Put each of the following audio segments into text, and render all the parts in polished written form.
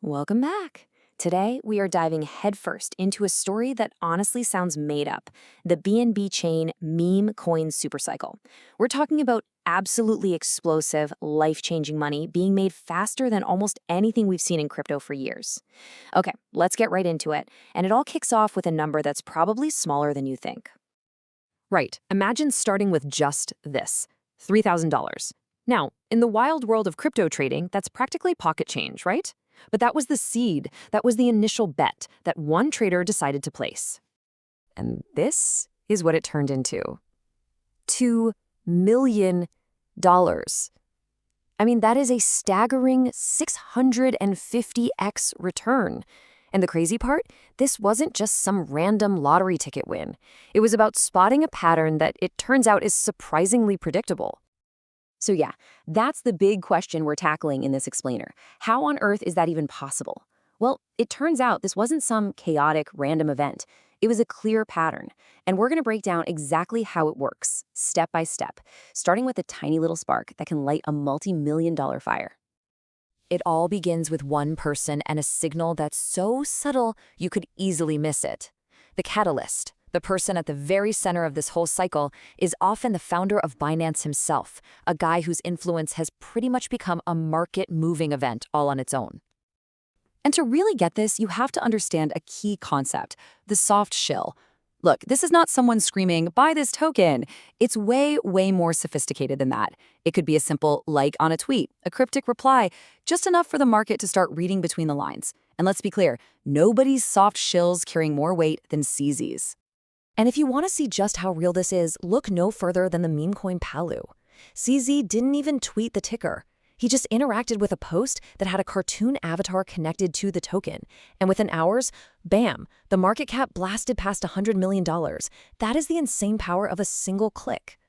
Welcome back. Today, we are diving headfirst into a story that honestly sounds made up, the BNB Chain meme coin supercycle. We're talking about absolutely explosive, life-changing money being made faster than almost anything we've seen in crypto for years. Okay, let's get right into it, and it all kicks off with a number that's probably smaller than you think. Right, imagine starting with just this, $3,000. Now, in the wild world of crypto trading, that's practically pocket change, right? But that was the seed, that was the initial bet that one trader decided to place. And this is what it turned into. $2 million. I mean, that is a staggering 650x return. And the crazy part, this wasn't just some random lottery ticket win. It was about spotting a pattern that it turns out is surprisingly predictable. So yeah, that's the big question we're tackling in this explainer. How on earth is that even possible? Well, it turns out this wasn't some chaotic, random event. It was a clear pattern, and we're going to break down exactly how it works, step by step, starting with a tiny little spark that can light a multi-million-dollar fire. It all begins with one person and a signal that's so subtle you could easily miss it. The catalyst. The person at the very center of this whole cycle is often the founder of Binance himself, a guy whose influence has pretty much become a market-moving event all on its own. And to really get this, you have to understand a key concept, the soft shill. Look, this is not someone screaming, "Buy this token." It's way, way more sophisticated than that. It could be a simple like on a tweet, a cryptic reply, just enough for the market to start reading between the lines. And let's be clear, nobody's soft shills carrying more weight than CZ's. And if you want to see just how real this is, look no further than the meme coin Palu. CZ didn't even tweet the ticker. He just interacted with a post that had a cartoon avatar connected to the token. And within hours, bam, the market cap blasted past $100 million. That is the insane power of a single click.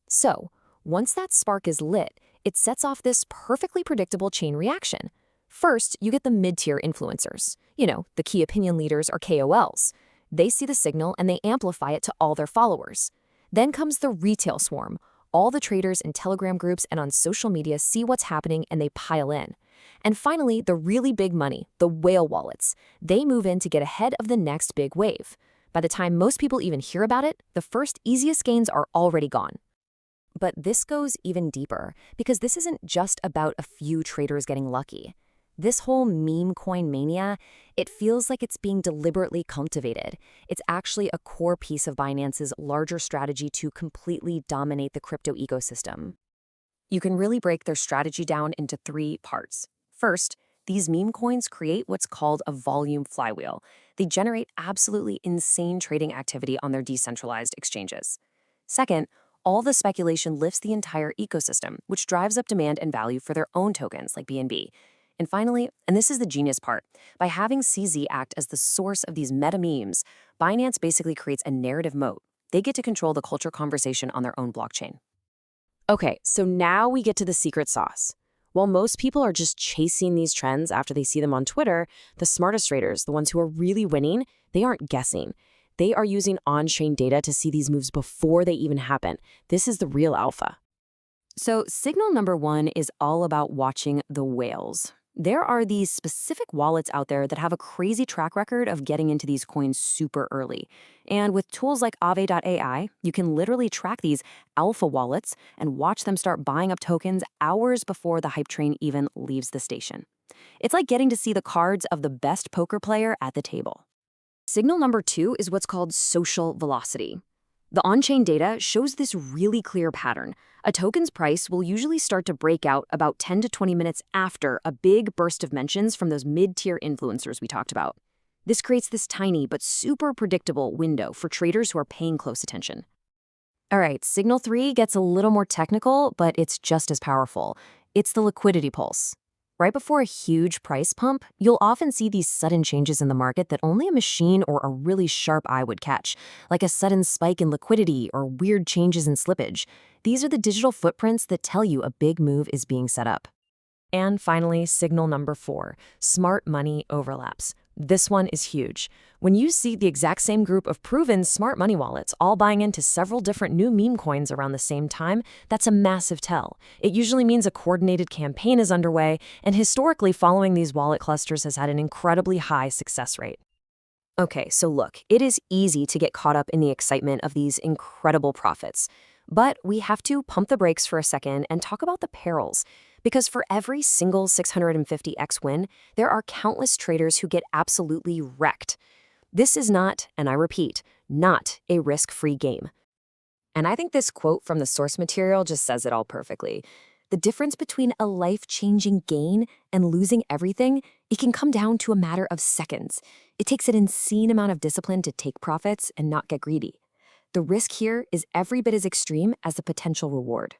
So, once that spark is lit, it sets off this perfectly predictable chain reaction. First, you get the mid-tier influencers. The key opinion leaders or KOLs. They see the signal and they amplify it to all their followers. Then comes the retail swarm. All the traders in Telegram groups and on social media see what's happening and they pile in. And finally, the really big money, the whale wallets. They move in to get ahead of the next big wave. By the time most people even hear about it, the first easiest gains are already gone. But this goes even deeper because this isn't just about a few traders getting lucky. This whole meme coin mania, it feels like it's being deliberately cultivated. It's actually a core piece of Binance's larger strategy to completely dominate the crypto ecosystem. You can really break their strategy down into three parts. First, these meme coins create what's called a volume flywheel. They generate absolutely insane trading activity on their decentralized exchanges. Second, all the speculation lifts the entire ecosystem, which drives up demand and value for their own tokens like BNB. And finally, and this is the genius part, by having CZ act as the source of these meta memes, Binance basically creates a narrative moat. They get to control the culture conversation on their own blockchain. Okay, so now we get to the secret sauce. While most people are just chasing these trends after they see them on Twitter, the smartest traders, the ones who are really winning, they aren't guessing. They are using on-chain data to see these moves before they even happen. This is the real alpha. So signal number one is all about watching the whales. There are these specific wallets out there that have a crazy track record of getting into these coins super early. And with tools like Aave.ai, you can literally track these alpha wallets and watch them start buying up tokens hours before the hype train even leaves the station. It's like getting to see the cards of the best poker player at the table. Signal number two is what's called social velocity. The on-chain data shows this really clear pattern. A token's price will usually start to break out about 10 to 20 minutes after a big burst of mentions from those mid-tier influencers we talked about. This creates this tiny but super predictable window for traders who are paying close attention. All right, signal three gets a little more technical, but it's just as powerful. It's the liquidity pulse. Right before a huge price pump, you'll often see these sudden changes in the market that only a machine or a really sharp eye would catch, like a sudden spike in liquidity or weird changes in slippage. These are the digital footprints that tell you a big move is being set up. And finally, signal number four, smart money overlaps. This one is huge. When you see the exact same group of proven smart money wallets all buying into several different new meme coins around the same time, that's a massive tell. It usually means a coordinated campaign is underway, and historically following these wallet clusters has had an incredibly high success rate. Okay, so look, it is easy to get caught up in the excitement of these incredible profits. But we have to pump the brakes for a second and talk about the perils. Because for every single 650x win, there are countless traders who get absolutely wrecked. This is not, and I repeat, not a risk-free game. And I think this quote from the source material just says it all perfectly. The difference between a life-changing gain and losing everything, it can come down to a matter of seconds. It takes an insane amount of discipline to take profits and not get greedy. The risk here is every bit as extreme as the potential reward.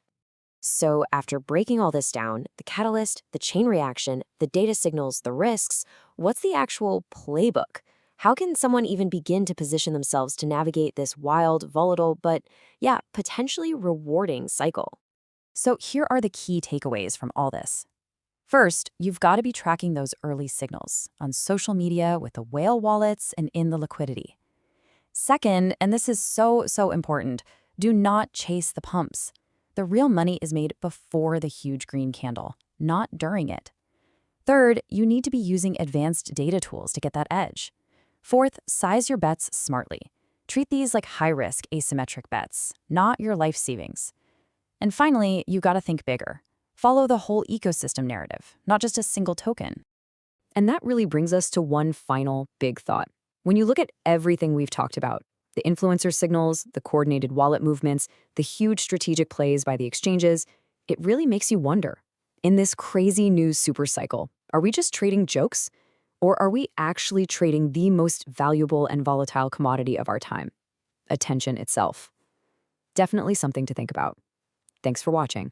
So after breaking all this down, the catalyst, the chain reaction, the data signals, the risks, what's the actual playbook? How can someone even begin to position themselves to navigate this wild, volatile, but yeah, potentially rewarding cycle? So here are the key takeaways from all this. First, you've got to be tracking those early signals on social media with the whale wallets and in the liquidity. Second, and this is so important, do not chase the pumps. The real money is made before the huge green candle, not during it. Third, you need to be using advanced data tools to get that edge. Fourth, size your bets smartly. Treat these like high-risk asymmetric bets, not your life savings. And finally, you got to think bigger. Follow the whole ecosystem narrative, not just a single token. And that really brings us to one final big thought. When you look at everything we've talked about, the influencer signals, the coordinated wallet movements, the huge strategic plays by the exchanges, it really makes you wonder. In this crazy new supercycle, are we just trading jokes? Or are we actually trading the most valuable and volatile commodity of our time? Attention itself. Definitely something to think about. Thanks for watching.